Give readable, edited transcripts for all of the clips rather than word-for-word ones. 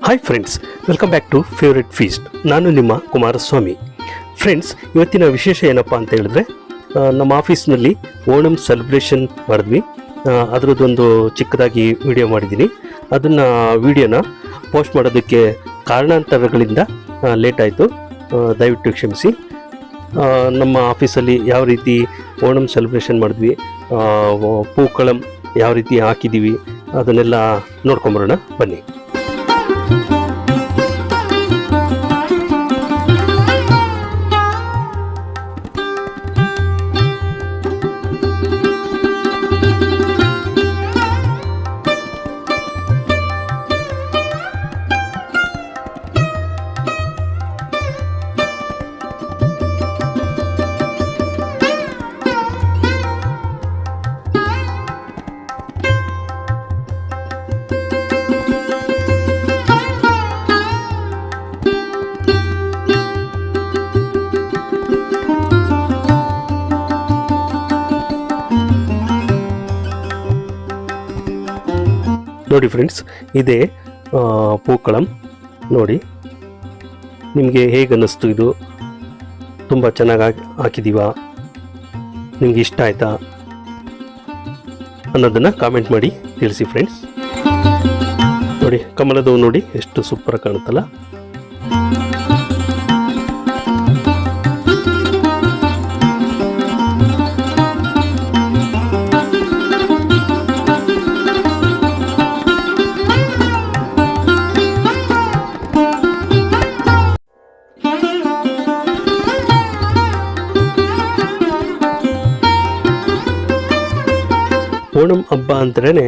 Hi friends, welcome back to favourite feast. ನಾನು ನಿಮ್ಮ Kumaraswamy. Friends, ಇವತ್ತಿನ ವಿಶೇಷ ಏನಪ್ಪ ಅಂತ ಹೇಳಿದ್ರೆ, ನಮ್ಮ ಆಫೀಸ್ನಲ್ಲಿ ಓಣಂ ಸೆಲೆಬ್ರೇಷನ್ ಮಾಡಿದ್ವಿ. ಅದರದ್ದೊಂದು ಚಿಕ್ಕದಾಗಿ ವಿಡಿಯೋ ಮಾಡಿದ್ದೀನಿ. ಅದನ್ನು ವಿಡಿಯೋನ ಪೋಸ್ಟ್ ಮಾಡೋದಕ್ಕೆ ಕಾರಣಾಂತರಗಳಿಂದ ಲೇಟ್ ಆಯಿತು, ದಯವಿಟ್ಟು ಕ್ಷಮಿಸಿ. ನಮ್ಮ ಆಫೀಸಲ್ಲಿ ಯಾವ ರೀತಿ ಓಣಂ ಸೆಲೆಬ್ರೇಷನ್ ಮಾಡಿದ್ವಿ, ಪೂಕಳಂ ಯಾವ ರೀತಿ ಹಾಕಿದ್ದೀವಿ, ಅದನ್ನೆಲ್ಲ ನೋಡ್ಕೊಂಬರೋಣ ಬನ್ನಿ. ನೋಡಿ ಫ್ರೆಂಡ್ಸ್, ಇದೇ ಪೂಕಳಂ. ನೋಡಿ, ನಿಮಗೆ ಹೇಗೆ ಅನ್ನಿಸ್ತು? ಇದು ತುಂಬ ಚೆನ್ನಾಗಿ ಹಾಕಿದ್ದೀವಾ, ನಿಮಗೆ ಇಷ್ಟ ಆಯ್ತಾ ಅನ್ನೋದನ್ನು ಕಾಮೆಂಟ್ ಮಾಡಿ ತಿಳಿಸಿ ಫ್ರೆಂಡ್ಸ್. ನೋಡಿ, ಕಮಲದವು ನೋಡಿ ಎಷ್ಟು ಸೂಪರ್ ಕಾಣುತ್ತಲ್ಲ. ಓಣಂ ಹಬ್ಬ ಅಂದ್ರೇ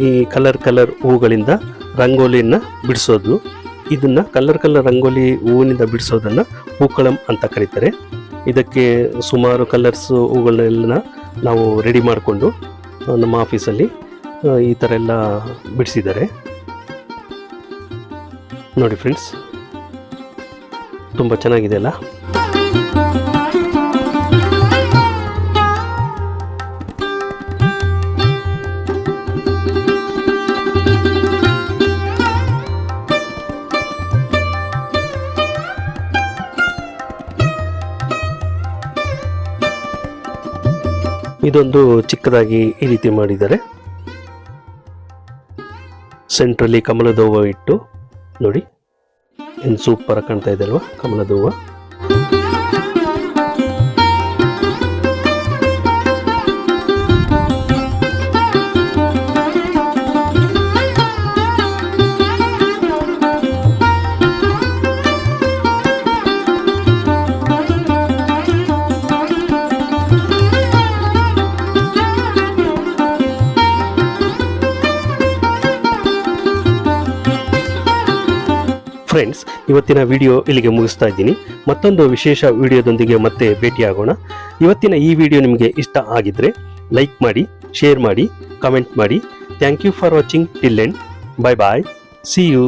ಈ ಕಲರ್ ಹೂಗಳಿಂದ ರಂಗೋಲಿಯನ್ನು ಬಿಡಿಸೋದು. ಇದನ್ನು ಕಲರ್ ರಂಗೋಲಿ ಹೂವಿನಿಂದ ಬಿಡಿಸೋದನ್ನು ಪೂಕಳಂ ಅಂತ ಕರೀತಾರೆ. ಇದಕ್ಕೆ ಸುಮಾರು ಕಲರ್ಸ್ ಹೂಗಳನ್ನೆಲ್ಲ ನಾವು ರೆಡಿ ಮಾಡಿಕೊಂಡು ನಮ್ಮ ಆಫೀಸಲ್ಲಿ ಈ ಥರ ಎಲ್ಲ ಬಿಡಿಸಿದ್ದಾರೆ. ನೋಡಿ ಫ್ರೆಂಡ್ಸ್, ತುಂಬ ಚೆನ್ನಾಗಿದೆ ಅಲ್ಲ. ಇದೊಂದು ಚಿಕ್ಕದಾಗಿ ಈ ರೀತಿ ಮಾಡಿದ್ದಾರೆ. ಸೆಂಟ್ರಲ್ಲಿ ಕಮಲದ ಹೂವು ಇಟ್ಟು ನೋಡಿ, ಏನು ಸೂಪರ್ ಕಾಣ್ತಾ ಇದೆ ಅಲ್ವಾ ಕಮಲದ ಹೂವು. ಫ್ರೆಂಡ್ಸ್, ಇವತ್ತಿನ ವಿಡಿಯೋ ಇಲ್ಲಿಗೆ ಮುಗಿಸ್ತಾ ಇದ್ದೀನಿ. ಮತ್ತೊಂದು ವಿಶೇಷ ವಿಡಿಯೋದೊಂದಿಗೆ ಮತ್ತೆ ಭೇಟಿಯಾಗೋಣ. ಇವತ್ತಿನ ಈ ವಿಡಿಯೋ ನಿಮಗೆ ಇಷ್ಟ ಆಗಿದ್ರೆ ಲೈಕ್ ಮಾಡಿ, ಶೇರ್ ಮಾಡಿ, ಕಮೆಂಟ್ ಮಾಡಿ. Thank you for watching till end. Bye bye. See you.